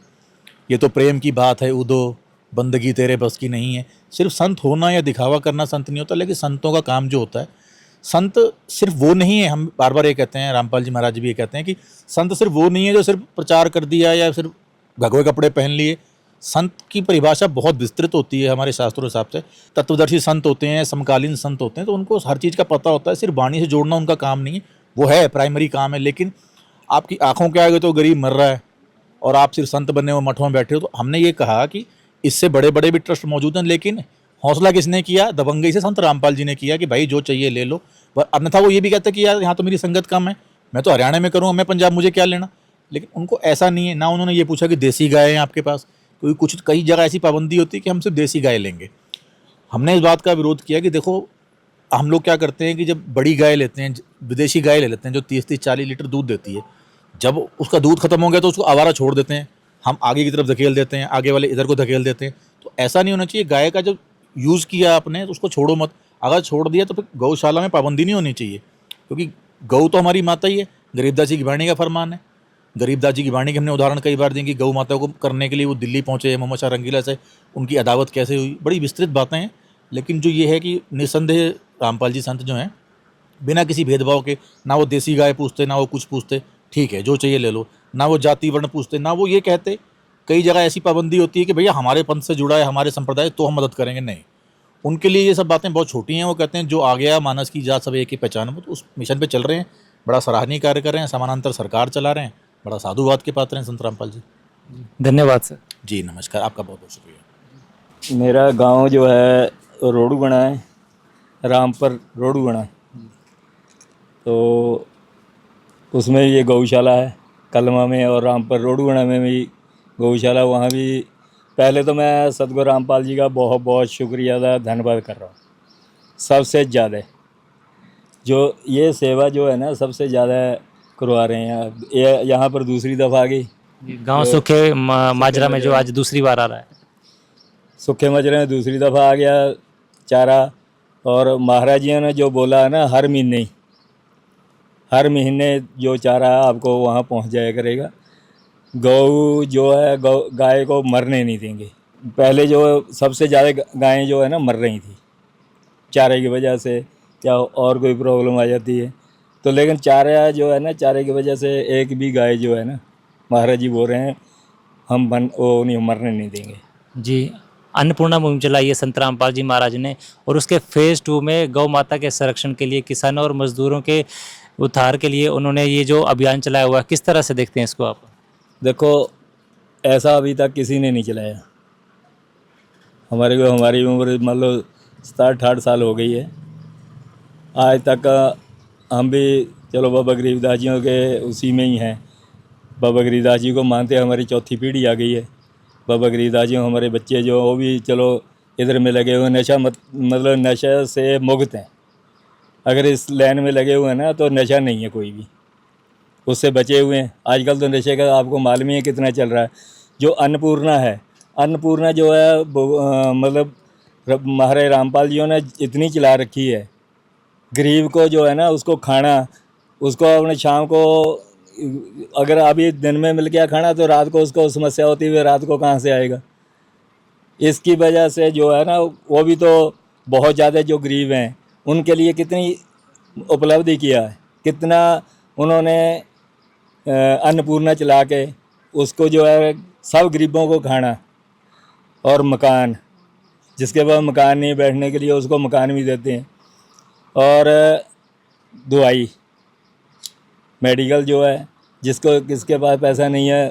ये तो प्रेम की बात है उदो, बंदगी तेरे बस की नहीं है। सिर्फ संत होना या दिखावा करना संत नहीं होता, लेकिन संतों का काम जो होता है, संत सिर्फ वो नहीं है। हम बार बार ये कहते हैं, रामपाल जी महाराज भी ये कहते हैं कि संत सिर्फ वो नहीं है जो सिर्फ प्रचार कर दिया या सिर्फ भगवे कपड़े पहन लिए। संत की परिभाषा बहुत विस्तृत होती है हमारे शास्त्रों हिसाब से। तत्वदर्शी संत होते हैं, समकालीन संत होते हैं, तो उनको हर चीज़ का पता होता है। सिर्फ वाणी से जोड़ना उनका काम नहीं है, वो है प्राइमरी काम है, लेकिन आपकी आंखों के आगे तो गरीब मर रहा है और आप सिर्फ संत बने हो, मठों में बैठे हो। तो हमने ये कहा कि इससे बड़े बड़े भी ट्रस्ट मौजूद हैं, लेकिन हौसला किसने किया? दबंगई से संत रामपाल जी ने किया कि भाई जो चाहिए ले लो। पर अन्यथा वो ये भी कहते कि यार यहाँ तो मेरी संगत कम है, मैं तो हरियाणा में करूँगा, मैं पंजाब, मुझे क्या लेना। लेकिन उनको ऐसा नहीं है ना, उन्होंने ये पूछा कि देसी गाय हैं आपके पास, क्योंकि कुछ कई जगह ऐसी पाबंदी होती है कि हम सिर्फ देसी गाय लेंगे। हमने इस बात का विरोध किया कि देखो हम लोग क्या करते हैं कि जब बड़ी गाय लेते हैं, विदेशी गाय ले लेते हैं जो 30-40 लीटर दूध देती है, जब उसका दूध खत्म हो गया तो उसको आवारा छोड़ देते हैं, हम आगे की तरफ धकेल देते हैं, आगे वाले इधर को धकेल देते हैं। तो ऐसा नहीं होना चाहिए। गाय का जब यूज़ किया आपने तो उसको छोड़ो मत। अगर छोड़ दिया तो फिर गौशाला में पाबंदी नहीं होनी चाहिए, क्योंकि गौ तो हमारी माता ही है। गरीबदास जी की वाणी का फरमान है। गरीबदास जी की वाणी के हमने उदाहरण कई बार दिए कि गौ माता को करने के लिए वो दिल्ली पहुँचे, मोहम्मद शाह रंगीला से उनकी अदावत कैसे हुई, बड़ी विस्तृत बातें हैं। लेकिन जो ये है कि निस्संदेह रामपाल जी संत जो हैं बिना किसी भेदभाव के, ना वो देसी गाय पूछते ना वो कुछ पूछते, ठीक है जो चाहिए ले लो, ना वो जाति वर्ण पूछते, ना वो ये कहते। कई जगह ऐसी पाबंदी होती है कि भैया हमारे पंथ से जुड़ा है, हमारे संप्रदाय, तो हम मदद करेंगे। नहीं, उनके लिए ये सब बातें बहुत छोटी हैं। वो कहते हैं जो आ गया मानस की जात सब एक ही पहचान। वो तो उस मिशन पे चल रहे हैं, बड़ा सराहनीय कार्य कर रहे हैं, समानांतर सरकार चला रहे हैं, बड़ा साधुवाद के पात्र हैं संत रामपाल जी। धन्यवाद सर। जी नमस्कार, आपका बहुत बहुत शुक्रिया। मेरा गांव जो है रोडूगढ़ा है, रामपुर रोडूगढ़ा, तो उसमें ये गौशाला है कलमा में, और रामपुर रोडूगढ़ा में भी गौशाला। वहाँ भी पहले तो मैं सतगुरु रामपाल जी का बहुत बहुत शुक्रिया अदा धन्यवाद कर रहा हूँ। सबसे ज़्यादा जो ये सेवा जो है ना सबसे ज़्यादा करवा रहे हैं। ये यहाँ पर दूसरी दफ़ा आ गई। गांव सुखे माजरा में जो आज दूसरी बार आ रहा है, सूखे मजरे में दूसरी दफ़ा आ गया चारा। और महाराज जी ने जो बोला है ना, हर महीने जो चारा है आपको वहाँ पहुँच जाया करेगा। गौ जो है गाय को मरने नहीं देंगे। पहले जो सबसे ज़्यादा गायें जो है ना मर रही थी चारे की वजह से, क्या और कोई प्रॉब्लम आ जाती है तो, लेकिन चारा जो है ना, चारे की वजह से एक भी गाय जो है ना, महाराज जी बोल रहे हैं हम वो नहीं मरने नहीं देंगे। जी, अन्नपूर्णा मुहिम चलाई है संत रामपाल जी महाराज ने, और उसके फेज़ 2 में गौ माता के संरक्षण के लिए, किसानों और मजदूरों के उद्धार के लिए उन्होंने ये जो अभियान चलाया हुआ है, किस तरह से देखते हैं इसको आप? देखो, ऐसा अभी तक किसी ने नहीं चलाया। हमारी उम्र मान लो 67-68 साल हो गई है, आज तक हम भी चलो बाबा गरीबदास जियों के उसी में ही हैं। बाबा गरीबदास जी को मानते हमारी चौथी पीढ़ी आ गई है। बाबा गरीबदास जी हमारे बच्चे जो वो भी चलो इधर में लगे हुए, नशा मतलब नशा से मुक्त हैं। अगर इस लाइन में लगे हुए हैं ना तो नशा नहीं है कोई भी, उससे बचे हुए हैं। आजकल तो नशे का आपको मालूम ही है कितना चल रहा है। जो अन्नपूर्णा है, अन्नपूर्णा जो है मतलब महाराज रामपाल जी ने इतनी चला रखी है, गरीब को जो है ना उसको खाना, उसको अपने शाम को अगर अभी दिन में मिल गया खाना तो रात को उसको समस्या होती है, रात को कहाँ से आएगा। इसकी वजह से जो है ना वो भी तो बहुत ज़्यादा जो गरीब हैं उनके लिए कितनी उपलब्धि किया है, कितना उन्होंने अन्नपूर्णा चला के उसको जो है सब गरीबों को खाना और मकान, जिसके पास मकान नहीं बैठने के लिए उसको मकान भी देते हैं, और दवाई मेडिकल जो है जिसको किसके पास पैसा नहीं है,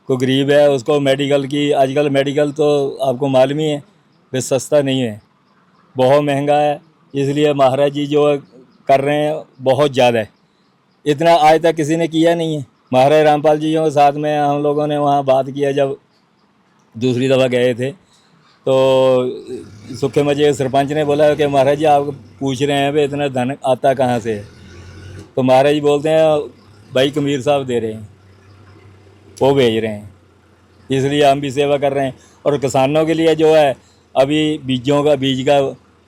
कोई गरीब है उसको मेडिकल की, आजकल मेडिकल तो आपको मालूम ही है वे सस्ता नहीं है, बहुत महंगा है। इसलिए महाराज जी जो कर रहे हैं बहुत ज़्यादा है, इतना आज तक किसी ने किया नहीं है। महाराज रामपाल जी के साथ में हम लोगों ने वहाँ बात किया, जब दूसरी दफ़ा गए थे तो सुखे मजे के सरपंच ने बोला कि महाराज जी आप पूछ रहे हैं भाई इतना धन आता कहाँ से है, तो महाराज जी बोलते हैं भाई कमीर साहब दे रहे हैं, वो भेज रहे हैं, इसलिए हम भी सेवा कर रहे हैं। और किसानों के लिए जो है अभी बीज का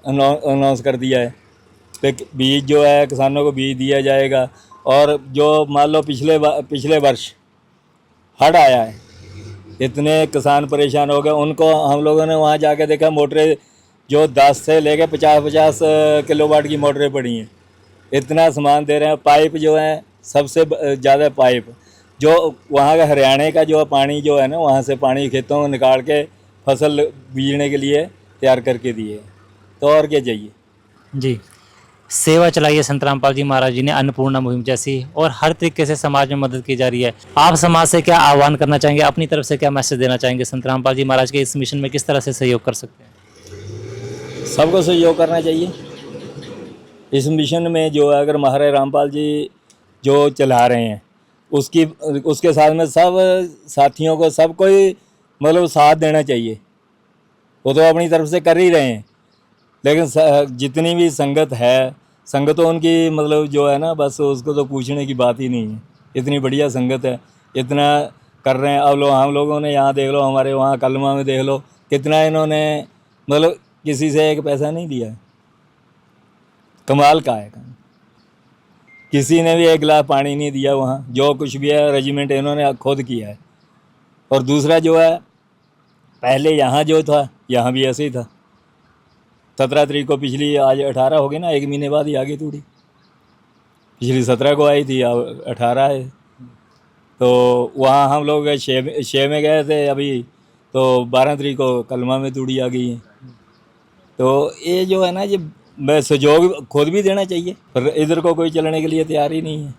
अनाउंस कर दिया है, तो बीज जो है किसानों को बीज दिया जाएगा। और जो मान लो पिछले वर्ष हड़ आया है, इतने किसान परेशान हो गए, उनको हम लोगों ने वहाँ जाके देखा मोटरें जो 10 से लेके 50-50 किलोवाट की मोटरें पड़ी हैं, इतना सामान दे रहे हैं। पाइप जो है सबसे ज़्यादा पाइप जो वहाँ का हरियाणा का जो पानी जो है ना, वहाँ से पानी खेतों में निकाल के फसल बीजने के लिए तैयार करके दिए, तो और क्या चाहिए। जी, सेवा चलाई है संत रामपाल जी महाराज जी ने, अन्नपूर्णा मुहिम जैसी, और हर तरीके से समाज में मदद की जा रही है। आप समाज से क्या आह्वान करना चाहेंगे, अपनी तरफ से क्या मैसेज देना चाहेंगे? संत रामपाल जी महाराज के इस मिशन में किस तरह से सहयोग कर सकते हैं? सबको सहयोग करना चाहिए इस मिशन में। जो है अगर महाराज रामपाल जी जो चला रहे हैं उसके साथ में सब साथियों को, सबको ही मतलब साथ देना चाहिए। वो तो अपनी तरफ से कर ही रहे हैं, लेकिन जितनी भी संगत है, संगतों उनकी मतलब जो है ना, बस उसको तो पूछने की बात ही नहीं है। इतनी बढ़िया संगत है, इतना कर रहे हैं। अब हम लोगों ने यहाँ देख लो, हमारे वहाँ कलमा में देख लो, कितना इन्होंने मतलब किसी से एक पैसा नहीं दिया है। कमाल का है काम, किसी ने भी एक गिलास पानी नहीं दिया वहाँ, जो कुछ भी है रेजिमेंट इन्होंने खुद किया है। और दूसरा जो है, पहले यहाँ जो था यहाँ भी ऐसे ही था। 17 तारीख को पिछली, आज 18 हो गई ना, 1 महीने बाद ही आ गई थोड़ी, पिछली 17 को आई थी, अब 18 है। तो वहाँ हम लोग 6 में गए थे अभी, तो 12 तारीख को कलमा में तूड़ी आ गई है। तो ये जो है ना, ये सहयोग खुद भी देना चाहिए, पर इधर को कोई चलने के लिए तैयार ही नहीं है।